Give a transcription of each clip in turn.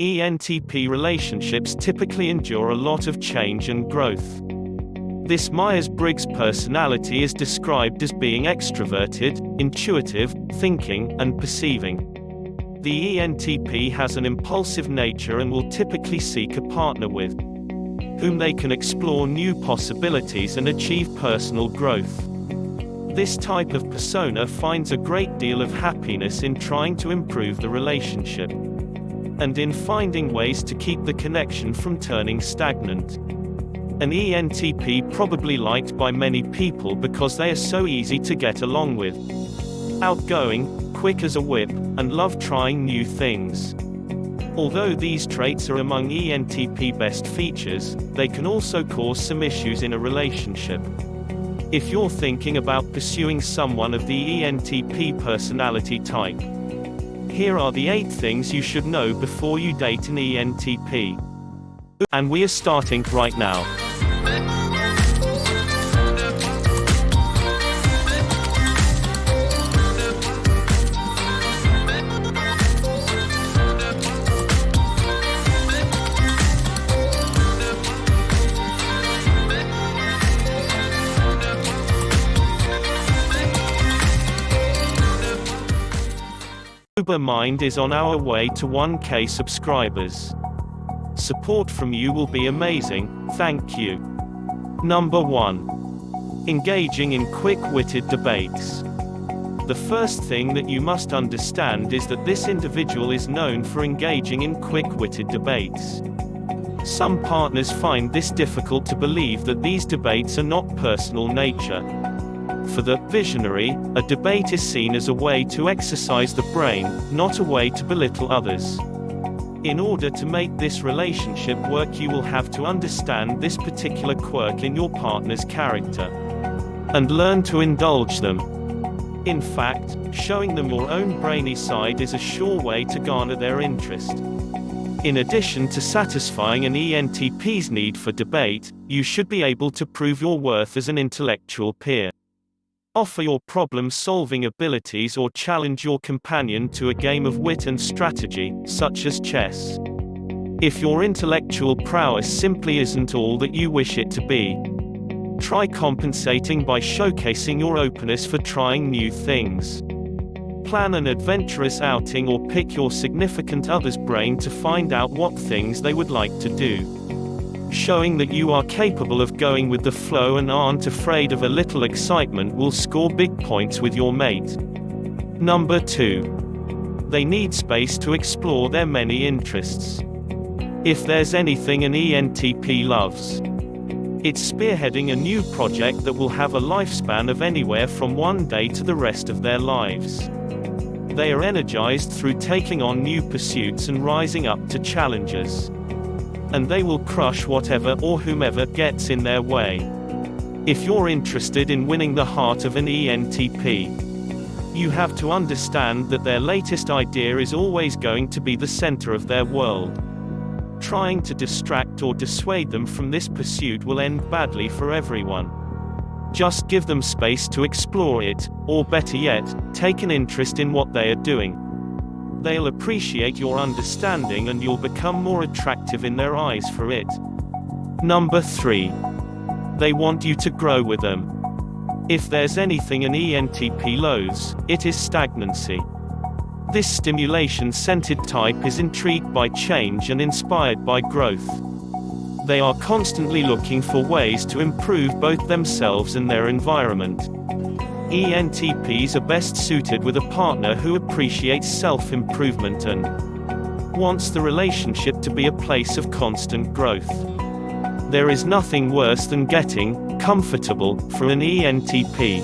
ENTP relationships typically endure a lot of change and growth. This Myers-Briggs personality is described as being extroverted, intuitive, thinking, and perceiving. The ENTP has an impulsive nature and will typically seek a partner with whom they can explore new possibilities and achieve personal growth. This type of persona finds a great deal of happiness in trying to improve the relationship, and in finding ways to keep the connection from turning stagnant. An ENTP probably liked by many people because they are so easy to get along with. Outgoing, quick as a whip, and love trying new things. Although these traits are among ENTP best features, they can also cause some issues in a relationship. If you're thinking about pursuing someone of the ENTP personality type, here are the 8 things you should know before you date an ENTP. And we are starting right now. Mind is on our way to 1K subscribers. Support from you will be amazing, thank you. Number 1. Engaging in quick-witted debates. The first thing that you must understand is that this individual is known for engaging in quick-witted debates. Some partners find this difficult to believe that these debates are not personal nature. For the visionary, a debate is seen as a way to exercise the brain, not a way to belittle others. In order to make this relationship work, you will have to understand this particular quirk in your partner's character and learn to indulge them. In fact, showing them your own brainy side is a sure way to garner their interest. In addition to satisfying an ENTP's need for debate, you should be able to prove your worth as an intellectual peer. Offer your problem-solving abilities or challenge your companion to a game of wit and strategy, such as chess. If your intellectual prowess simply isn't all that you wish it to be, try compensating by showcasing your openness for trying new things. Plan an adventurous outing or pick your significant other's brain to find out what things they would like to do. Showing that you are capable of going with the flow and aren't afraid of a little excitement will score big points with your mate. Number 2. They need space to explore their many interests. If there's anything an ENTP loves, it's spearheading a new project that will have a lifespan of anywhere from one day to the rest of their lives. They are energized through taking on new pursuits and rising up to challenges. And they will crush whatever or whomever gets in their way. If you're interested in winning the heart of an ENTP, you have to understand that their latest idea is always going to be the center of their world. Trying to distract or dissuade them from this pursuit will end badly for everyone. Just give them space to explore it, or better yet, take an interest in what they are doing. They'll appreciate your understanding and you'll become more attractive in their eyes for it. Number 3. They want you to grow with them. If there's anything an ENTP loathes, it is stagnancy. This stimulation-centered type is intrigued by change and inspired by growth. They are constantly looking for ways to improve both themselves and their environment. ENTPs are best suited with a partner who appreciates self-improvement and wants the relationship to be a place of constant growth. There is nothing worse than getting comfortable for an ENTP.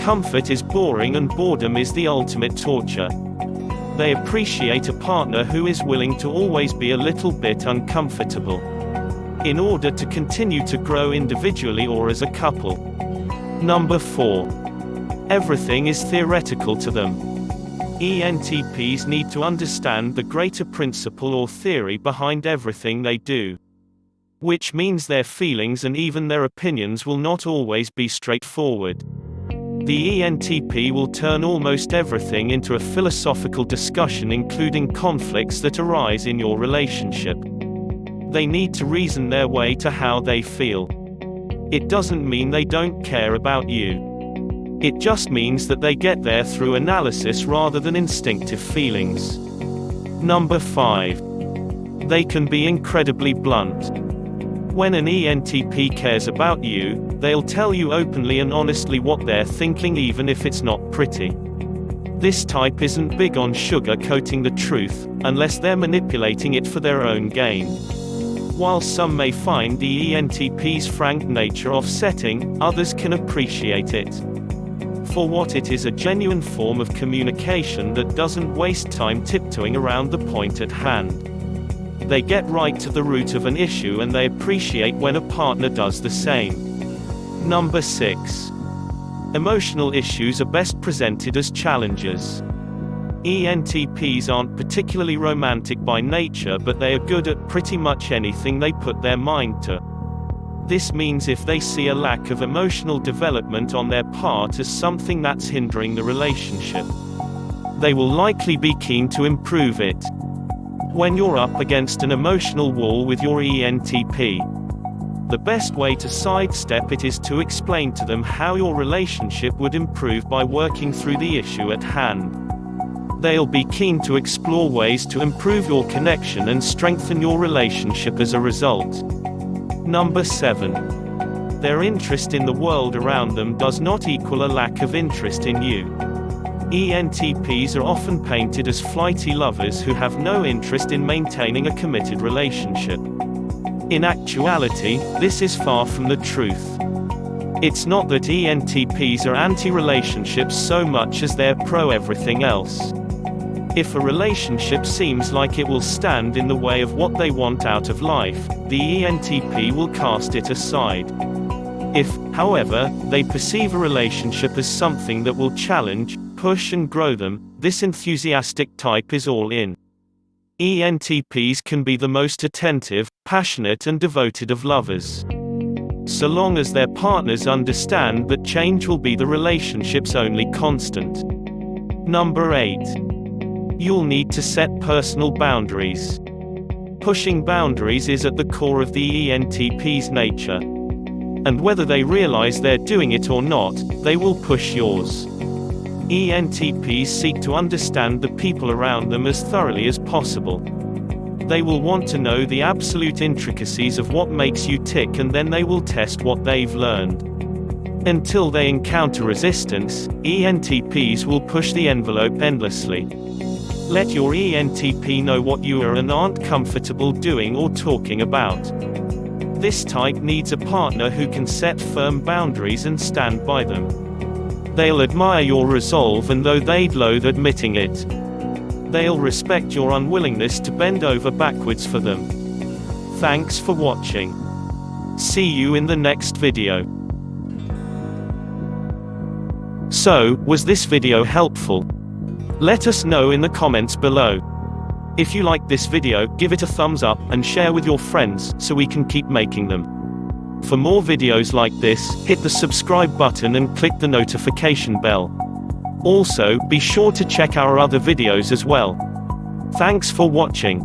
Comfort is boring and boredom is the ultimate torture. They appreciate a partner who is willing to always be a little bit uncomfortable in order to continue to grow individually or as a couple. Number 4. Everything is theoretical to them. ENTPs need to understand the greater principle or theory behind everything they do, which means their feelings and even their opinions will not always be straightforward. The ENTP will turn almost everything into a philosophical discussion, including conflicts that arise in your relationship. They need to reason their way to how they feel. It doesn't mean they don't care about you. It just means that they get there through analysis rather than instinctive feelings. Number 5. They can be incredibly blunt. When an ENTP cares about you, they'll tell you openly and honestly what they're thinking, even if it's not pretty. This type isn't big on sugar-coating the truth, unless they're manipulating it for their own gain. While some may find the ENTP's frank nature offsetting, others can appreciate it for what it is: a genuine form of communication that doesn't waste time tiptoeing around the point at hand. They get right to the root of an issue, and they appreciate when a partner does the same. Number 6. Emotional issues are best presented as challenges. ENTPs aren't particularly romantic by nature, but they are good at pretty much anything they put their mind to. This means if they see a lack of emotional development on their part as something that's hindering the relationship, they will likely be keen to improve it. When you're up against an emotional wall with your ENTP, the best way to sidestep it is to explain to them how your relationship would improve by working through the issue at hand. They'll be keen to explore ways to improve your connection and strengthen your relationship as a result. Number 7. Their interest in the world around them does not equal a lack of interest in you. ENTPs are often painted as flighty lovers who have no interest in maintaining a committed relationship. In actuality, this is far from the truth. It's not that ENTPs are anti-relationships so much as they're pro-everything else. If a relationship seems like it will stand in the way of what they want out of life, the ENTP will cast it aside. If, however, they perceive a relationship as something that will challenge, push and grow them, this enthusiastic type is all in. ENTPs can be the most attentive, passionate and devoted of lovers, so long as their partners understand that change will be the relationship's only constant. Number 8. You'll need to set personal boundaries. Pushing boundaries is at the core of the ENTP's nature. And whether they realize they're doing it or not, they will push yours. ENTPs seek to understand the people around them as thoroughly as possible. They will want to know the absolute intricacies of what makes you tick, and then they will test what they've learned. Until they encounter resistance, ENTPs will push the envelope endlessly. Let your ENTP know what you are and aren't comfortable doing or talking about. This type needs a partner who can set firm boundaries and stand by them. They'll admire your resolve, and though they'd loathe admitting it, they'll respect your unwillingness to bend over backwards for them. Thanks for watching. See you in the next video. So, was this video helpful? Let us know in the comments below. If you like this video, give it a thumbs up, and share with your friends, so we can keep making them. For more videos like this, hit the subscribe button and click the notification bell. Also, be sure to check our other videos as well. Thanks for watching.